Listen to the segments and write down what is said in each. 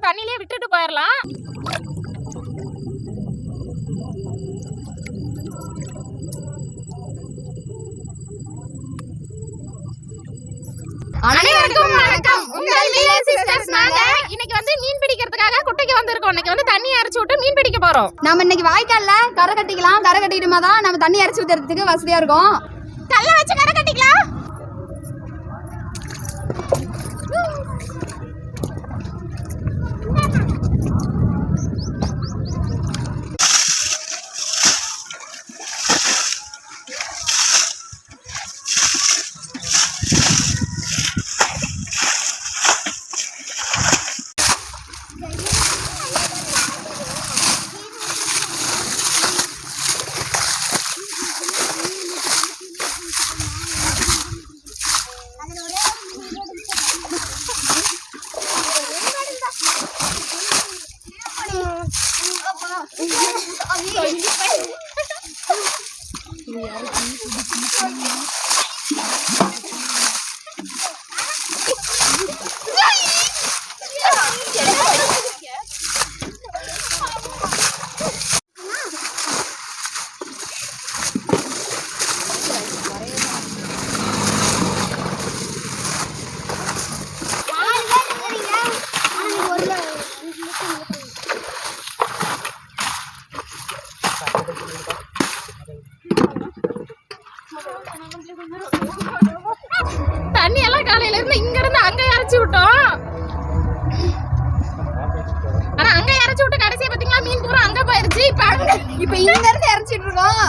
தண்ணியிலே விட்டுட்டு போயிடலாம். அனைவருக்கும் வணக்கம். உங்கள் வில்லேஜ் சிஸ்டர்ஸ். நாங்க இன்னைக்கு வந்து மீன் பிடிக்கிறதுக்காக குட்டைக்கு வந்திருக்கோம். இன்னைக்கு வந்து தண்ணி அரைச்சு விட்டு மீன் பிடிக்க போறோம். நாம இன்னைக்கு வாய்க்கால்ல கரை கட்டிக்கலாம். கரை கட்டிடுமா தான் நம்ம தண்ணி அரைச்சு ஊத்துறதுக்கு வசதியா இருக்கும். கல்ல வச்சு கரை கட்டிக்கலாம். தண்ணி எல்லாம் காலையில இருந்து இங்க இருந்து அங்க இறச்சி விட்டோம். ஆனா அங்க இறச்சி விட்டு கடைசியா பாத்தீங்களா மீன் பூரா அங்க போயிருச்சு. இப்ப இங்க இருந்து இறச்சிட்டு இருக்கோம்.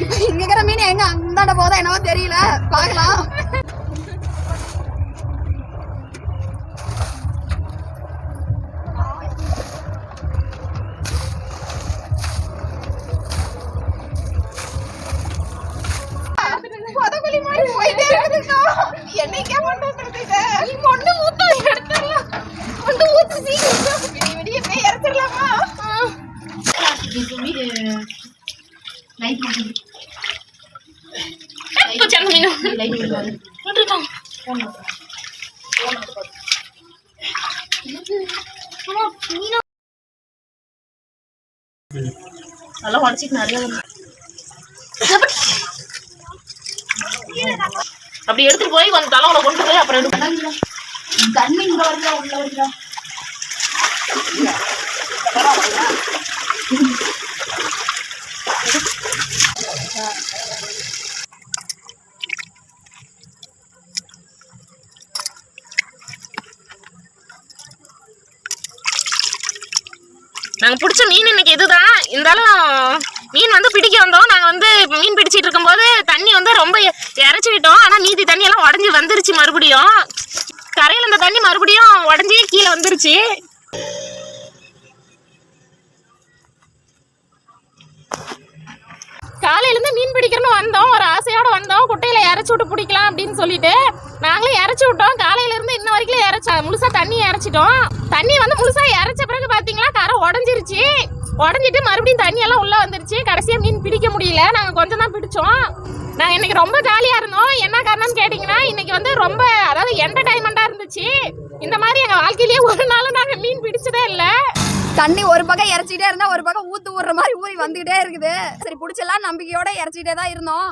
இப்ப இங்க இருக்கிற மீன் எங்க அந்தாண்ட போதா என்னவோ தெரியல, பாக்கலாம். என்னைக்கே கொண்டு வந்துருக்கீங்க. நீ கொண்டு ஊத்து எடுத்துடலாம். கொண்டு ஊத்து சீக்கிரம். விடிய போய் இறச்சிடலாமா? நல்லா உடச்சிட்டு நிறைய அப்படி எடுத்துட்டு போய் கொஞ்சம் தலைவல கொண்டு போய் அப்புறம் எடுக்கணும். தண்ணி இங்க வருதா உள்ள வருதா? நாங்க பிடிச்ச மீன் இன்னைக்கு இதுதான். இருந்தாலும் மீன் வந்து பிடிக்க வந்தோம். நாங்க வந்து மீன் பிடிச்சிட்டு இருக்கும்போது தண்ணி வந்து ரொம்ப இறச்சி விட்டோம். ஆனா மீதி தண்ணி எல்லாம் உடஞ்சி வந்துருச்சு. மறுபடியும் கரையில இந்த தண்ணி மறுபடியும் உடஞ்சி கீழே வந்துருச்சு. காலையில இருந்து மீன் பிடிக்கிறோன்னு வந்தோம். ஒரு ஆசையோட வந்தோம். குட்டையில இறச்சி விட்டு பிடிக்கலாம் அப்படின்னு சொல்லிட்டு நாங்களும் இறச்சி விட்டோம். காலையில இருந்து இன்ன வரைக்கும் முழுசா தண்ணி இறச்சிட்டோம். தண்ணி வந்து முழுசா இறச்ச பிறகு பாத்தீங்களா கரை உடஞ்சிருச்சு. உடஞ்சிட்டு மறுபடியும் தண்ணி எல்லாம் உள்ள வந்துருச்சு. கடைசியா மீன் பிடிக்க முடியல. நாங்க கொஞ்சம் தான் பிடிச்சோம். நாங்க இன்னைக்கு ரொம்ப ஜாலியா இருந்தோம். என்ன காரணம்னு கேட்டீங்கன்னா இன்னைக்கு வந்து ரொம்ப அதாவது என்டர்டைன்மெண்டா இருந்துச்சு. இந்த மாதிரி எங்க வாழ்க்கையிலேயே ஒரு நாளும் நாங்க மீன் பிடிச்சதே இல்லை. தண்ணி ஒரு பக்கம் இறச்சிட்டே இருந்தா ஒரு பக்கம் ஊத்து ஊடுற மாதிரி ஊறி வந்துகிட்டே இருக்குது. சரி பிடிச்சலாம் நம்பிக்கையோட இறச்சிட்டே தான் இருந்தோம்.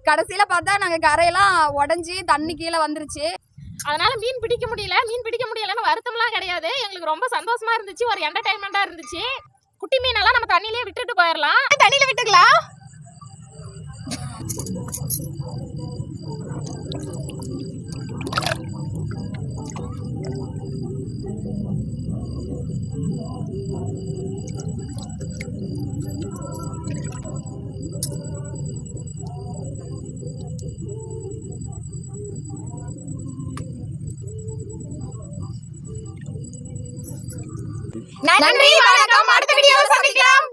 கடைசியில பார்த்தா நாங்க கரையெல்லாம் உடஞ்சி தண்ணி கீழே வந்துருச்சு. அதனால மீன் பிடிக்க முடியலன்னு வருத்தம்லாம் கிடையாது. எங்களுக்கு ரொம்ப சந்தோஷமா இருந்துச்சு. ஒரு என்டர்டைன்மெண்டா இருந்துச்சு. குட்டி மீனெல்லாம் நம்ம தண்ணியிலே விட்டுட்டு போயிடலாம். தண்ணியில விட்டுக்கலாம். நன்றி, வணக்கம். அடுத்த வீடியோவில் சந்திக்கலாம்.